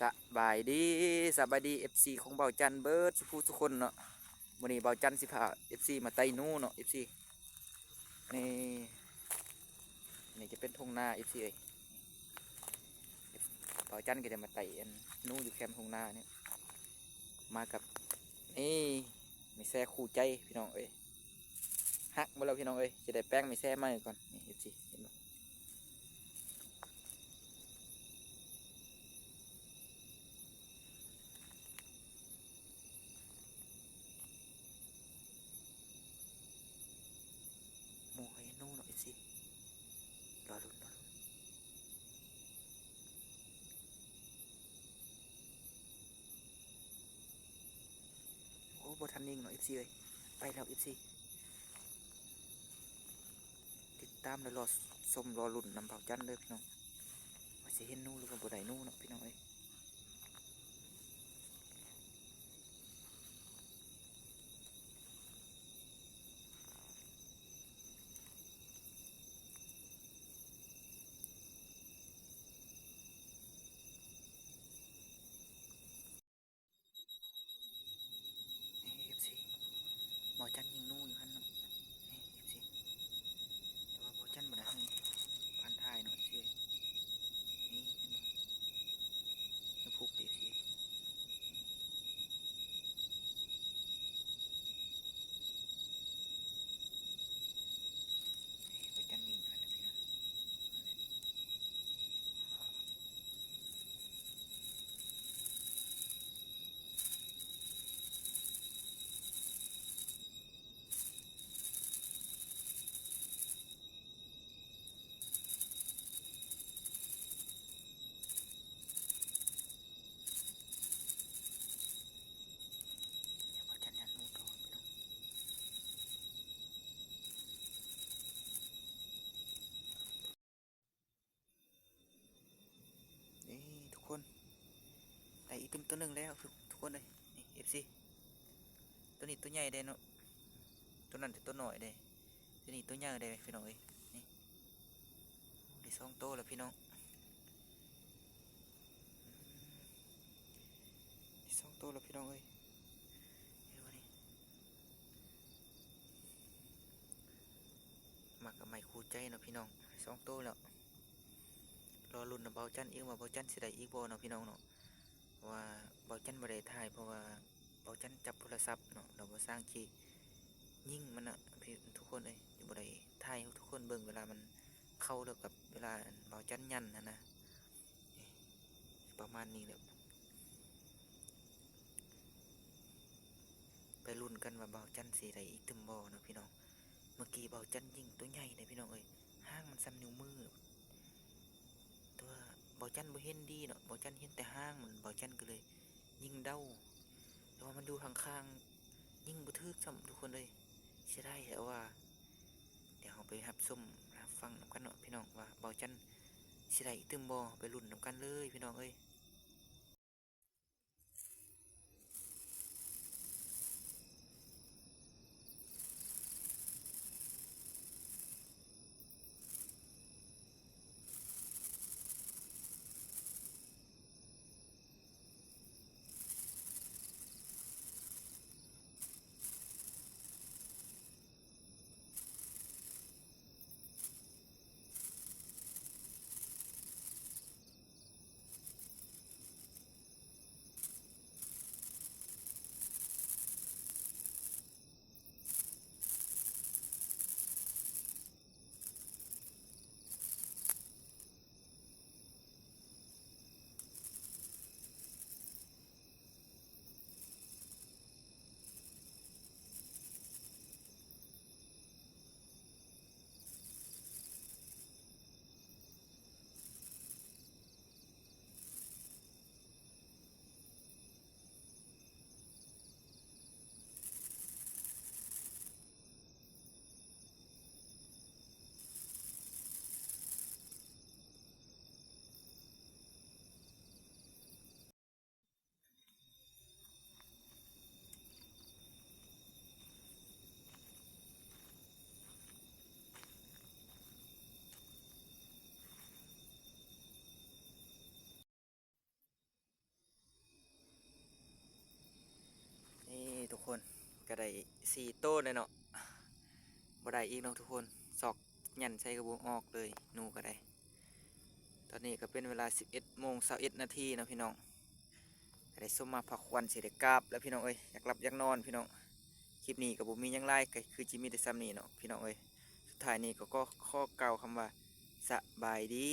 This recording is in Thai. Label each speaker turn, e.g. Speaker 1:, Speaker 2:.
Speaker 1: สบายดีสบายดีเอฟซีของเบาจันเบิร์ดสุภูทุกคนเนาะวันนี้เบาจันสิพาเอฟซีมาไต่นู่เนาะเอฟซีนี่นี่จะเป็นทุ่งนาเอฟซีเอ้ยเบาจันก็จะมาไต่อันนู่อยู่แคมป์ทุ่งนาเนี่ยมากับนี่มีแซ่คู่ใจพี่น้องเอ้ยฮักมาแล้วพี่น้องเอ้ยจะได้แป้งมีแซ่มาก่อนนี่เอฟซีเห็นไหมโมให้นู่เนาะเอฟซีรอลุ้นรอลุ้นโอ้บทันนิ่งเนาะเอฟซีเอ้ยไปแล้วเอฟซี ติดตามและรอชมรอลุ่นนำเผาจันเลยพี่น้องว่าจะเห็นนู่หรือว่าบ่ได้นู่เนาะพี่น้องเอ้ยนี่เอฟซีเผาจันยิงนู่อยู่ฮันเนาะนี่เอฟซีแต่ว่าเผาจันบ่ได้ให้พันท้ายเนาะเอฟซีนี่เห็นบ่แล้วพุกเอฟซีเผาจันยิงอันนั้นพี่น้องเดี๋ยวเผาจันยันนู่ต่อพี่น้องนี่ทุกคนได้อีกตัวหนึ่งแล้วทุกคนเลยนี่เอฟซีตัวนี้ตัวใหญ่เด้เนาะตัวนั้นจะตัวหน่อยเด้ตัวนี้ตัวใหญ่เด้พี่น้องเอ้ยนี่ได้สองตัวแล้วพี่น้องได้สองตัวแล้วพี่น้องเอ้ยเดี๋ยวนี้ มากับไม้คู่ใจเนาะพี่น้องสองตัวแล้วรอลุ้นนะเบาจันอีกว่าเบาจันสิได้อีกบ่เนาะพี่น้องเนาะว่าเบาจันบ่ได้ถ่ายเพราะว่าเบาจันจับโทรศัพท์เนาะเราบ่สร้างคียิ่งมันอะพี่ทุกคนเอ้ยบ่ได้ถ่ายให้ทุกคนเบิ่งเวลามันเข้าแล้วกับเวลาเบาจันยันนะประมาณนี้แหละไปลุ้นกันว่าเบาจันสิได้อีกถึงบ่เนาะพี่น้องเมื่อกี้เบาจันยิงตัวใหญ่เลยพี่น้องเอ้ยห้างมันซ้ำนิ้วมือ ตัวเบาจันบ่เห็นดีเนาะเบาจันเห็นแต่ห้างมันเบาจันก็เลยยิงเด้าแต่ว่ามันดูข้างๆยิงบ่ถึกซ้ำทุกคนเลยเสียดายแต่ว่าเดี๋ยวเราไปรับชมรับฟังนำกันเนาะพี่น้องว่าเบาจันสิได้อีกตึมบ่ไปลุ้นนำกันเลยพี่น้องเอ้ย ได้4 โต้เลยเนาะบ่ได้อีกเนาะทุกคนซอกยันใส่กระบุงออกเลยหนูก็ได้ตอนนี้ก็เป็นเวลา 11:21 นาทีเนาะพี่น้องก็ได้สมมาพักวันสิได้กราบแล้วพี่น้องเอ้ยอยากหลับอยากนอนพี่น้องคลิปนี้ก็บ่มีหยังหลายก็คือจิมีแต่ซ้ำนี้เนาะพี่น้องเอ้ยสุดท้ายนี้ก็ขอกล่าวคำว่าสบายดี